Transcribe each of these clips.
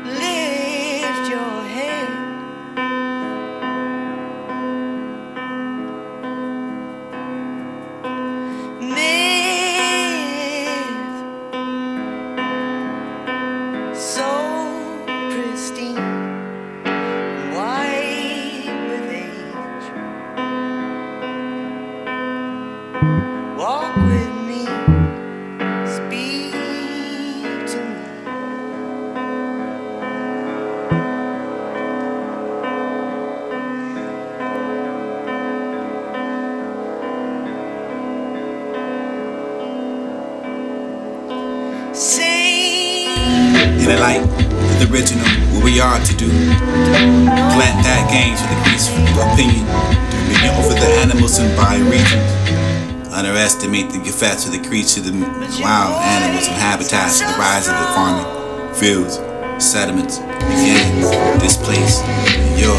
Lift your head. Myth, so pristine, white with age. Walk with me, speak to me. In the light of the original, what we are to do. Plant that gains for the peace, for your opinion. Dominion over the animals and bioregions. Underestimate the effects of the creatures, the wild animals and habitats, the rise of the farming fields, sediments. Again, displace your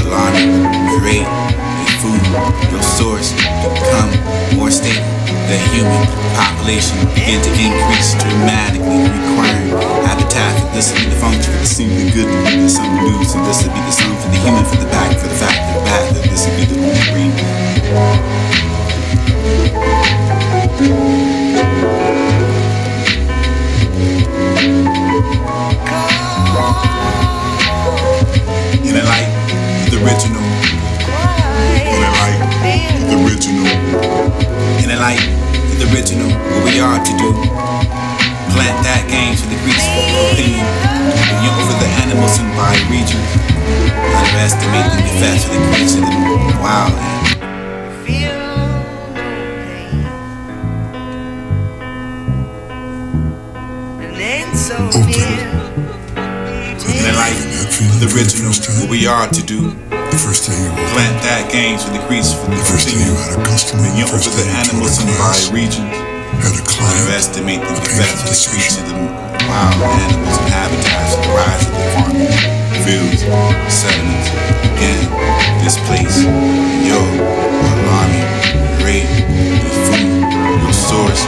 alarming rate of food, your source to become more stable. The human population begin to increase dramatically, requiring habitat. This will be the function for the scene, the good, the sun, the news, and this will be the sum for the human, for the back, for the fact, the bad. That this will be the only green. In the light of the original. In the light of the original. In the light of the original, what we are to do. Plant that gains for the grease, for your opinion. Dominion over the animals and bioregions. Underestimate the effects of the creatures, the wild animals. Feel no pain. And ain't so near. In the light of the original, what we are to do. The first time you plant that gains for the grease, for the continue. Dominion over the animals and bioregions. Underestimate the effects of the creatures, the wild animals and habitats, the rise of the farming fields, sediments. Again, displace your alarming rate of food, your source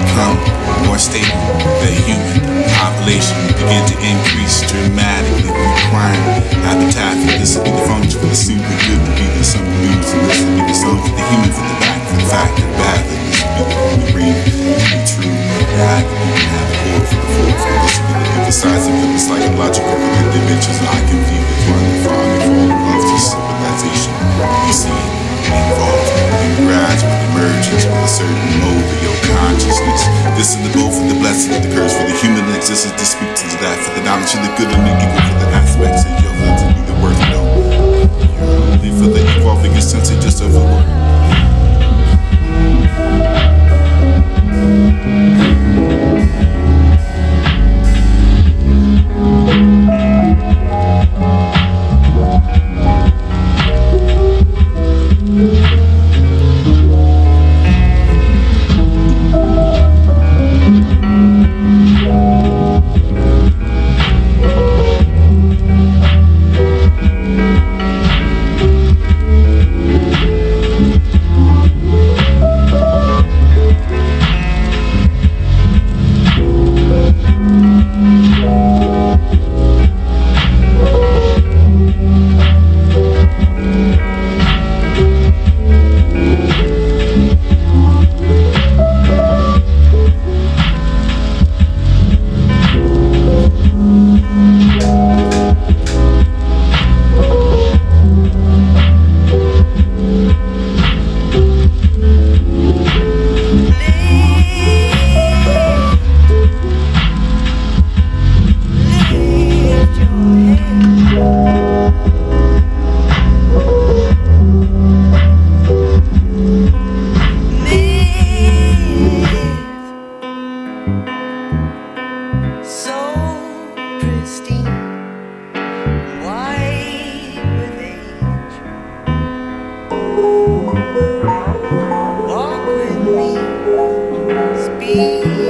become more stable. The human population begin to increase dramatically, requiring habitat. This will be the function for the scene, the good to be the sun, the news, and this will be the sum for the human, for the back, for the fact, the bad. That this will be the only real, the true. That you can have a core for the fourth. This will be the emphasizing for the psychological, for the dimensions I can view the farming fall of the civilization. You see, involved in gradual emergence with a certain mode of your consciousness. This is the both of the blessing and the curse for the human existence to speak to that, for the knowledge of the good and the evil, for the aspects of your life to be the worth no. You're only for the evolving essence just of a word. Walk with me, speak to me.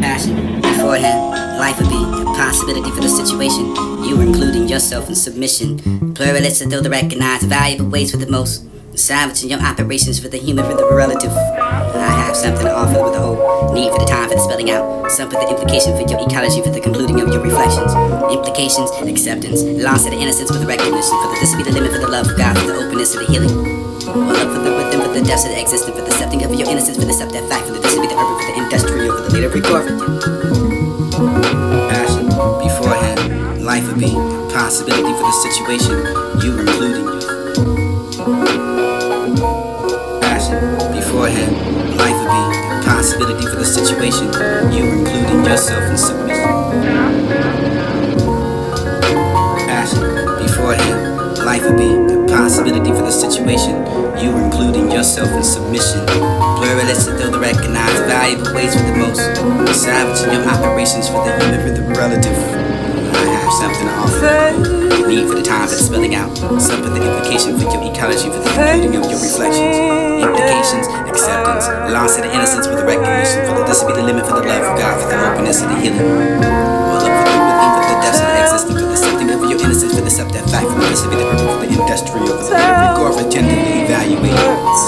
Passion. Beforehand, life would be a possibility for the situation. You were including yourself in submission. Pluralistic, though to recognize valuable ways for the most. Savage in your operations for the human, for the relative. I have something to offer with the whole. Need for the time for the spelling out. Some for the implication for your ecology, for the concluding of your reflections. Implications, acceptance, loss of the innocence for the recognition, for the this will be the limit for the love of God, for the openness of the healing. All up for the within, for the depths of the existence, for the accepting of your innocence, for the accept that fact, for the this will be the urban, for the industrial, for the later recovery. Passion. Beforehand, life would be a possibility for the situation. You were including you. Passion. Beforehand, life would be a possibility for the situation. You were including yourself in submission. Passion. Beforehand, life would be a possibility for the situation. You were including yourself in submission. Pluralistic, though to recognize valuable ways for the most. Savage in your operations for the human, for the relative. I have something to offer. Need for the time for the spelling out. Some for the implication for your ecology, for the including of your reflections. Implications, acceptance, loss of the innocence for the recognition, for the this will be the limit for the love of God, for the openness of the healing. All up for the within, for the depths of the existence, for the accepting of your innocence, for the accept that fact, for the this will be the urban, for the industrial, for the regard for tenderly evaluate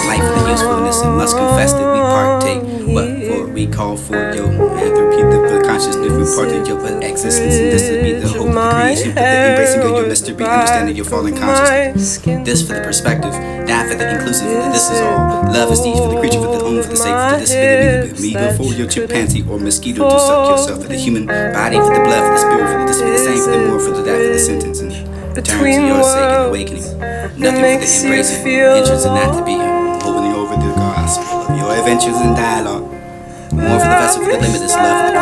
life for the usefulness, and must confess that we partake. What for we call for your anthropy, the consciousness we part of your existence, and this will be the hope of the creation, for the embracing of your mystery, understanding your fallen consciousness. This for the perspective, that for the inclusive, and this is all. Love is each for the creature, for the own, for the sake, for the disability, me before your chimpanzee or mosquito to suck yourself, for the human body, for the blood, for the spirit, for the this be the same, for the more, for the that, for the sentence, and turn to your sake and awakening. Nothing for the embracing, interest in that to be holding over the gospel of your adventures and dialogue. More for the vessel, for the limitless love, for the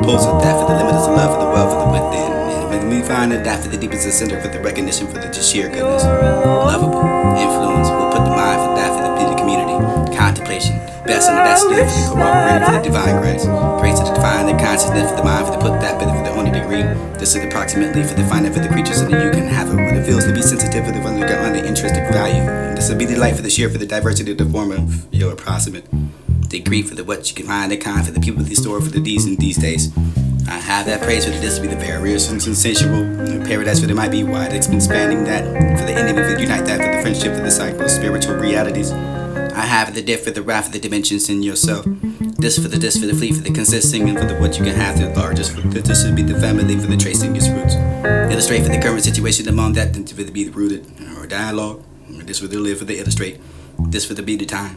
proposal, that for the limitless love, for the wealth, for the within. And when we find that for the deepest center, for the recognition, for the sheer goodness, lovable influence, we'll put the mind for that, for the community, contemplation, best under that stood for the corroborating, for the divine grace, grace to define the consciousness, for the mind, for the put that, for the only degree. This is approximately for the finding for the creatures, so that you can have it when it feels to be sensitive, for the one that got on the intrinsic value. And this will be the light for the sheer, for the diversity of the form of your approximate degree, for the what you can find, the kind for the people that store for the these and these days. I have that praise for the this will be the various and sensational paradise for there might be wide expanding that for the ending of it, unite that for the friendship for the cycle spiritual realities. I have the diff for the wrath for the dimensions in yourself. This for the fleet for the consisting and for the what you can have the largest for the this should be the family for the tracing its roots. Illustrate for the current situation among that to be rooted or dialogue. This for the live for the illustrate. This for the be the time.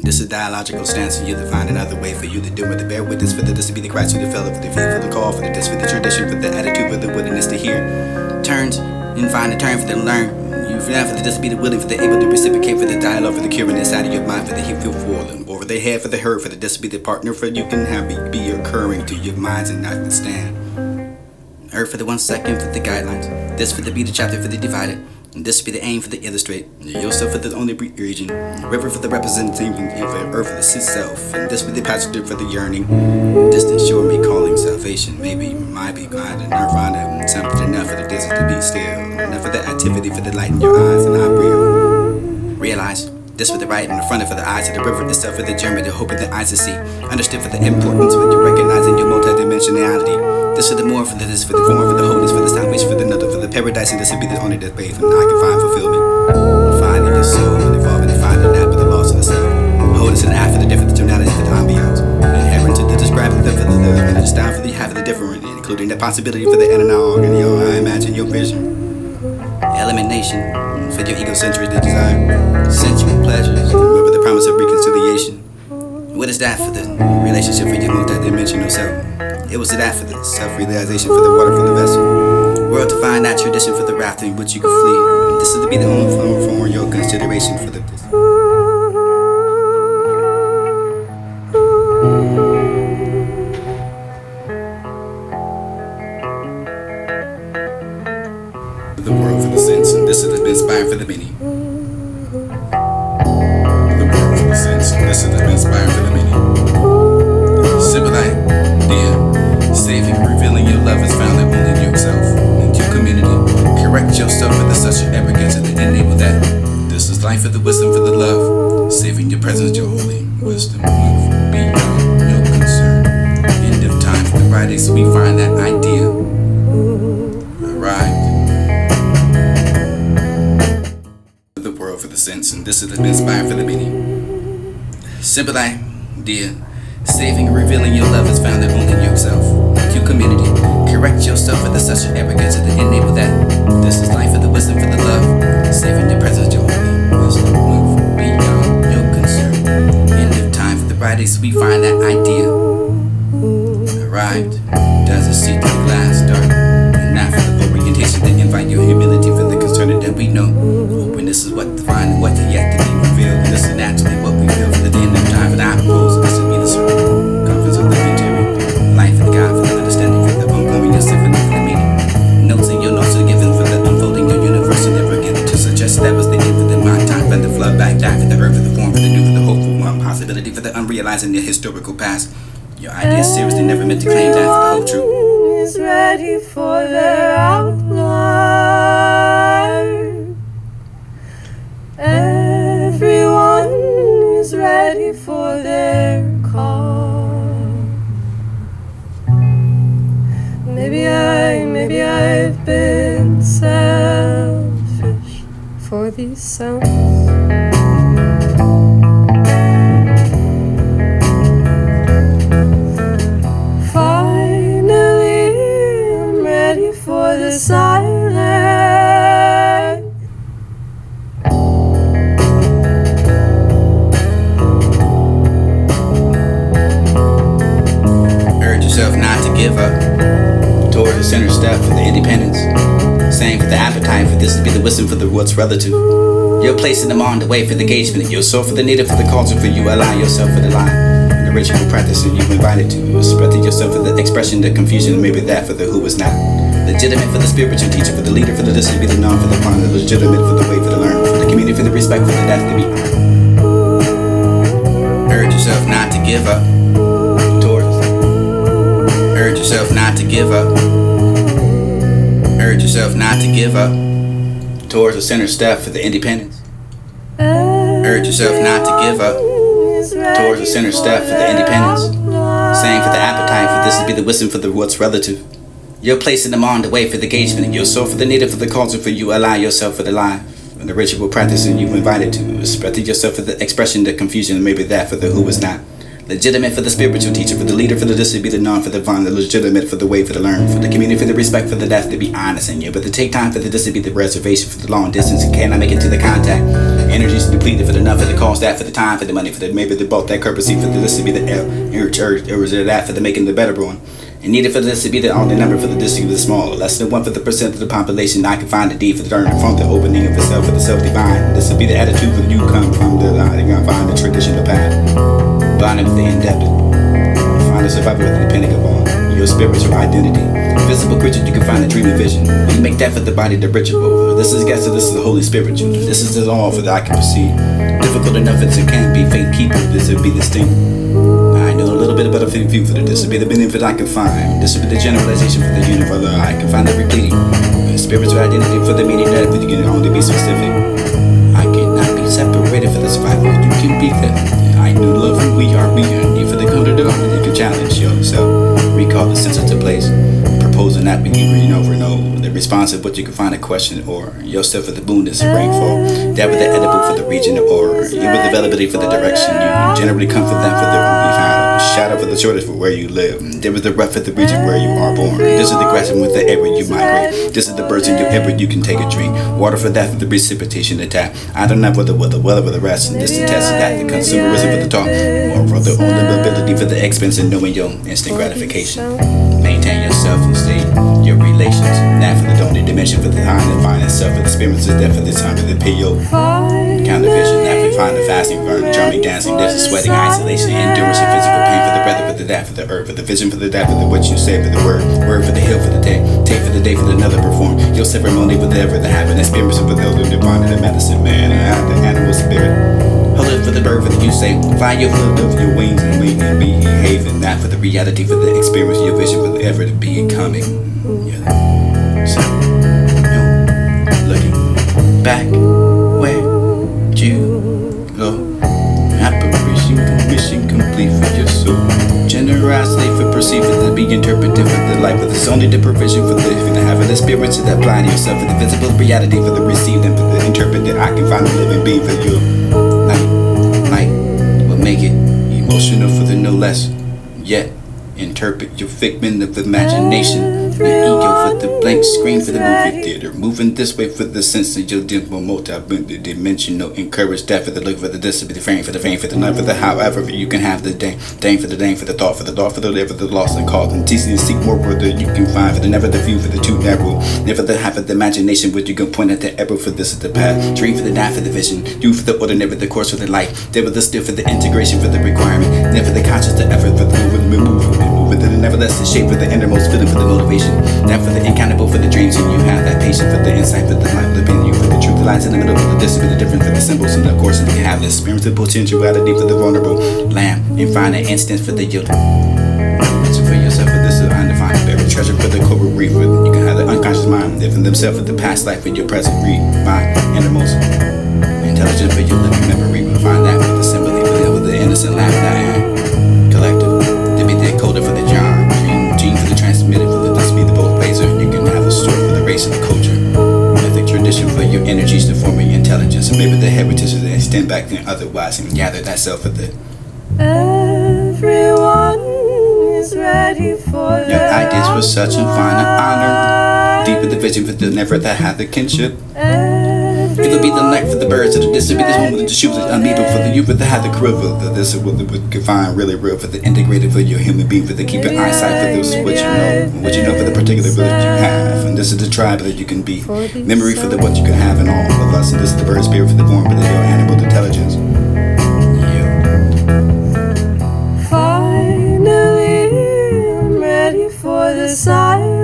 This is dialogical stance for you to find another way for you to do with the bear witness for the this to be the Christ for the fellow for the feet for the call for the this for the tradition for the attitude for the willingness to hear. Turns and find the turn for them to learn. You for that for the this be the willing for the able to reciprocate for the dialogue for the curing inside of your mind for the he feel for them over the head for the hurt for the this be the partner for you can have be occurring to your minds and not withstand. Earth for the 1 second for the guidelines. This for the be the chapter for the divided. And this be the aim for the illustrate. Yourself for the only region. River for the representing of the earth for the self. And this be the passage for the yearning. Distant shore me calling salvation. Maybe might be God and nirvana. Something enough for the desert to be still. Enough for the activity for the light in your eyes and I'm real. Realize. This for the right and the front of for the eyes of the river itself for the journey, the hope of the eyes to see. Understood for the importance when you recognizing your multidimensionality. This for the more for the this for the form for the wholeness for the salvation for the another for the paradise and this will be the only that way for I can find fulfillment. Finding your soul and evolving and finding that but the loss of the self. Wholeness and eye for the different tonality for the ambiance. Inherent to the describing the for the style for the half of the different, including the possibility for the analog and your I imagine your vision. Elimination for your egocentric desire. Sensual pleasures, remember the promise of reconciliation. What is that for the relationship for your multi-dimensional self? It was that for the self-realization for the water for the vessel. World to find that tradition for the raft in which you can flee. This is to be the only form for your consideration for the world for the sense, and this is to be inspiring for the many. The world for the sense, and this is to be inspiring for the many. Simple idea, saving, revealing your love is found only in yourself and your community. Correct yourself for the such you ever get to the enable that. This is life for the wisdom, for the love, saving your presence, your holy wisdom. Move beyond your concern. End of time for the writings, we find that idea arrived. The world for the sense, and this is to be inspiring for the many. Simple idea, saving and revealing your love is found only in yourself and your community. Correct yourself for the such you ever get to the enable that. This is life for the wisdom, for the love, saving your presence, your holy wisdom. Move beyond your concern. End of time for the writings, we find that idea arrived. Does it see through the glass dark? And not for the orientation that invite your humility for the concern that we know. When this is what defined, what yet to be revealed, and this is naturally what we feel for the end of time. And I propose this would be the circle, conference of the victory, life for the God, for the understanding, for the ongoing, your symphony for the meaning. Notes in your notes are given for the unfolding your universe, and never given to suggest that was the end for the mind time, for the flood back, die for the earth, for the form, for the new, for the hope, for one possibility, for the unrealizing the historical past. Your idea is seriously never meant to claim that for the whole truth. Is ready for their outline. Everyone is ready for their call. Maybe I've been selfish for these sounds. Silent. Urge yourself not to give up towards the center step for the independence. Same for the appetite, for this to be the wisdom for the what's relative. You're placing them on the way for the engagement. Your soul for the native, for the culture, for you allow yourself for the line. The ritual practice and you invited to. Spreading yourself for the expression, the confusion, maybe that for the who was not. Legitimate for the spiritual teacher, for the leader, for the this to be the known, for the fun, the legitimate for the way, for the learn, for the community, for the respect, for the death to be. Urge yourself not to give up towards. Urge yourself not to give up. Urge yourself not to give up towards the center step for the independence. Urge yourself not to give up towards the center step for the independence. Same for the appetite, for this to be the wisdom, for the what's relative. You're placing them on the way for the engagement. Your soul for the native, for the culture, for you allow yourself for the life. And the ritual practice and you invited to. Spreading yourself for the expression, the confusion, maybe that for the who was not. Legitimate for the spiritual teacher, for the leader, for the this to be the known, for the fun, the legitimate for the way, for the learn, for the community, for the respect, for the death to be honest in you. But to take time for the this to be the reservation, for the long distance, and cannot make it to the contact. Energies depleted for the enough, for the cost, that for the time, for the money, for the maybe the both, that courtesy, for the this to be the urge, or is it that for the making the better one. And needed for this to be the only number for the district of the small. Less than 1% of the population. I can find the D for the turn from the opening of itself for the self-divine. This will be the attitude for you come from the line. You're gonna find the traditional path. Bonded with the indebted. Find the survivor with the depending upon your spiritual identity. Visible creature, you can find a dreaming vision. You make that for the body, the ritual. This is guess, this is the holy spiritual. This is all for that I can perceive. Difficult enough as it can be. Faith keeper, this will be distinct. I know a little bit about a view for the this will be the benefit I can find. This will be the generalization for the universe. I can find every pleading. Spiritual identity for the meaning that you can only be specific. I cannot be separated for the survival. You can be there. I know love who we are. We are need for the come to the door. You can challenge yourself. Recall the sensitive place. Proposing that we can over and over. The response of what you can find a question or yourself for the boon is rainfall. That with the edible for the region or you with the availability for the direction. You generally comfort them for their own behind. Shadow for the shortest for where you live. There is the rough for the region where you are born. This is the grass with the air where you migrate. This is the birds in your air where you can take a drink. Water for that for the precipitation attack. I don't know whether with the weather for the rest. And this the test of that. The consumerism for the talk. Or for the only ability for the expense and knowing your instant gratification. Maintain yourself and stay your relations. that for the donor dimension for the time to find itself for the spirits is death for the time for the PO. Count the vision that we find the fasting, burning, drumming, dancing, there's a sweating, isolation, endurance, and physical pain for the breath, for the death, for the earth, for the vision, for the death, for the what you say, for the word for the hill, for the day, take for the day, for the another perform. Your ceremony with ever the happen, experience for the elder divine and the medicine man, and the animal spirit. Hold it for the bird, for the you say, fly your foot of your wings and wing and be haven, that for the reality, for the experience, your vision, for the ever to be and coming. Yeah. So, looking back, where'd you go? Apparition, commission complete for your soul. Generosity for perceiving to be interpreted for the life of this only the provision for living to have an experience that apply to yourself for the visible reality for the receiving for the interpreted. I can find a living being for you. Light will make it emotional for the no less. Yet interpret your figment of imagination. The ego for the blank screen for the movie theater. Moving this way for the sense of your dimple multi-dimensional. Encourage that for the look for the discipline, the frame for the fame for the night for the however you can have the dang for the dang for the thought for the live for the lost and called and teasing and seek more where you can find for the never the view for the too narrow. Never the half of the imagination where you can point at the arrow for this is the path. Dream for the die for the vision. Do for the order, never the course for the life. Never the still for the integration for the requirement. Never the conscious the effort for the movement. Nevertheless, the shape for the innermost feeling for the motivation. That for the incountable for the dreams, and you have that patience for the insight for the light within you. For the truth, the lies in the middle, for the discipline, the difference for the symbols, and of course, you can have the experience, the potentiality for the vulnerable lamb, and find an instance for the yield. Mention for yourself for this is undefined, buried treasure for the coral reef. You can have the unconscious mind, living themselves for the past life for your present read, mind, innermost, intelligent for your living memory. We find that for the symbol, for the innocent laugh that I am. Collective, to be the coder for the John. Gene for the transmitted for the this be the both ways, or you can have a story for the race and the culture. Mythic tradition for your energies to form your intelligence, and maybe the heritage that extend back then otherwise and gather that self for the. Everyone is ready for your ideas were such and fine an honor. Deeper the vision for the never that had the kinship. It would be the night for the birds, or this would be this one with the shoes that unable for the youth that had the crib of the this would find really real for the integrated for your human being for the keeping eyesight for this what you know for the particular village you have, and this is the tribe that you can be. Memory for the what you can have in all of us, and this is the bird spirit for the form for the your animal intelligence. Finally, I'm ready for the silence.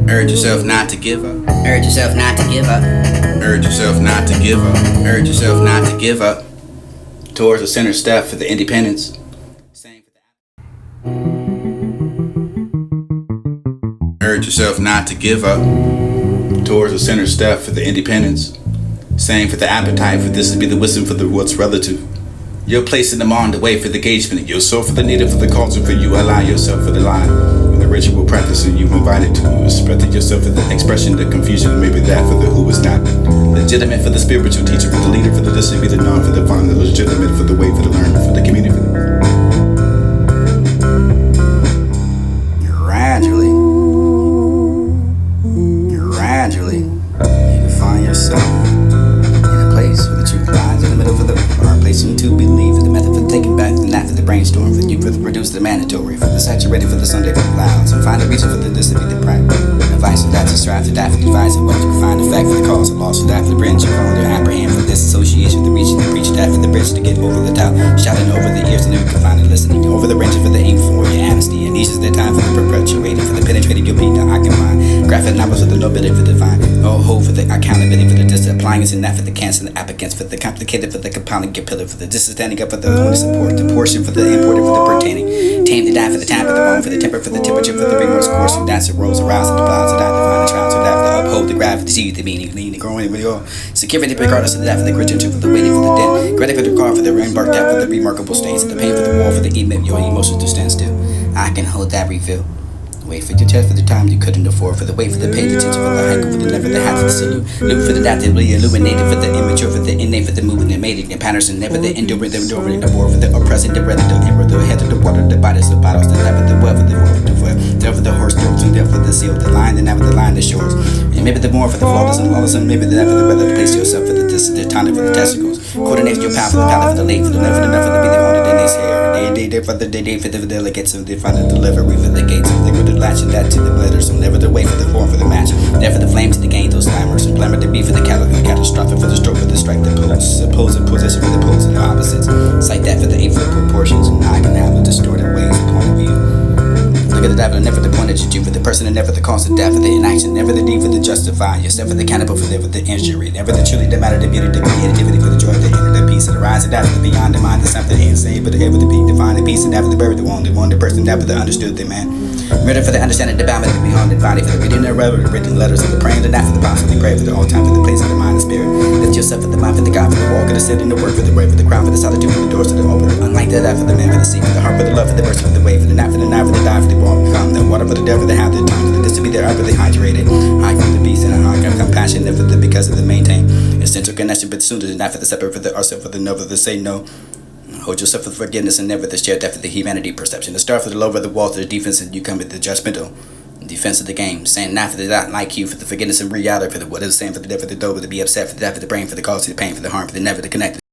Urge yourself not to give up. Urge yourself not to give up. Urge yourself not to give up. Urge yourself not to give up. Towards the center step for the independence. Urge yourself not to give up. Towards the center step for the independence. Same for the appetite for this to be the wisdom for the what's relative. You're placing them on the way for the engagement. Your soul for the native for the culture for you. Allow yourself for the line. The ritual practice and you invited to spread to yourself for the expression, the confusion, maybe that for the who is not legitimate for the spiritual teacher, for the leader, for the distant, be the known, for the fun, the legitimate, for the way, for the learner, for the community. Gradually, you can find yourself in a place where the truth lies in the middle for the hard place to believe, for the method for taking back the night for the brainstorm, for you for the produce the mandatory, for the saturated for the Sunday for the clouds, and find a reason for the this to be the practice. Advice for that to strive to die for the advice of what you can find the fact for the cause of loss for that for the branch you follow to apprehend for this association, the reach the preach that for the bridge to get over the top, shouting over the ears and you can find it listening over the ranges for the aim for your amnesty, and these is the time for the perpetuating for the penetrating your being that I can find graphic novels for the nobility for the divine. Oh, hold for the accountability for the distant appliance and that for the cancer and the applicants for the complicated for the compounding get pillar for the distance standing up for the only support, the portion for the imported for the pertaining, tame the die for the time for the bone for the temper for the temperature for the remorse course and that's the rose aroused and the clouds of that divine the trials of that for the uphold the gravity the meaning lean the growing with your security regardless of the that for the Christian for the waiting for the dead granted for the car for the embark that for the remarkable stains and the pain for the wall for the emit your emotions to stand still. I can hold that reveal. Wait for your test for the time you couldn't afford, for the wait for the paid attention, for the hike, for the never the hat to the salute. Loop for the that really illuminated, for the immature, for the innate, for the movement that made it, and patterns and never the enduring, the war for the oppressing, the rather the emperor, the head of the water, the bodies, the bottles, the never the well for the there for the horse throats, and there for the seal, the line, the never the line, the shores. And maybe the more for the flawless and lawless, and maybe the never the rather to place yourself for the tonic for the testicles. Coordinate your pound for the palate for the late, for the never the never to be the wanted in his hair. Day for the day for the delegates of the final delivery for the gates of the good latch and that to the letters, and never the way for the form for the match. There for the flames to the gain those slammers, and glamour to be for the catastrophic for the stroke for the strike the pose, opposing position for the pose and the opposites. Cite that for the 8-foot proportions, and I can have a distorted ways of point of view. Look at the devil, never the point that you do for the person, and never the cause of death, for the inaction, never the need for the justify yourself, for the cannibal, for the injury, never the truly the matter, the beauty, the creativity, for the joy, the inner, the peace, of the rise, and after the beyond the mind, the something insane, but the able to be divine, the peace, and after the buried, the one, the person, never the understood, the man. Murder for the understanding, the bound, the beyond the body, for the reading, the written letters, and the praying, and after the possibly pray for the all time, for the place of the mind and spirit. Lift yourself for the mind, for the God, for the walk, for the sitting, the work, for the brave, for the crown, for the solitude, for the doors to the open, unlike that, for the man, for the sea, for the heart, for the love, for the burst, for the wave, for the night, for the night, for the die, for the walk, come, the water, for the devil, the have the time, for the this to be there, I really hydrated. High from the beast, and a high of compassion, and for the because of the maintain essential connection, but sooner than not for the separate, for the ourself, for the no, for the say no. Hold yourself for the forgiveness and never the shared death for the humanity perception. The star for the lower the wall to the defense, and you come with the judgmental defense of the game. Saying not for the not like you, for the forgiveness and reality, for the what is saying for the death, for the dough, for the be upset, for the death of the brain, for the cause of the pain, for the harm, for the never to connect.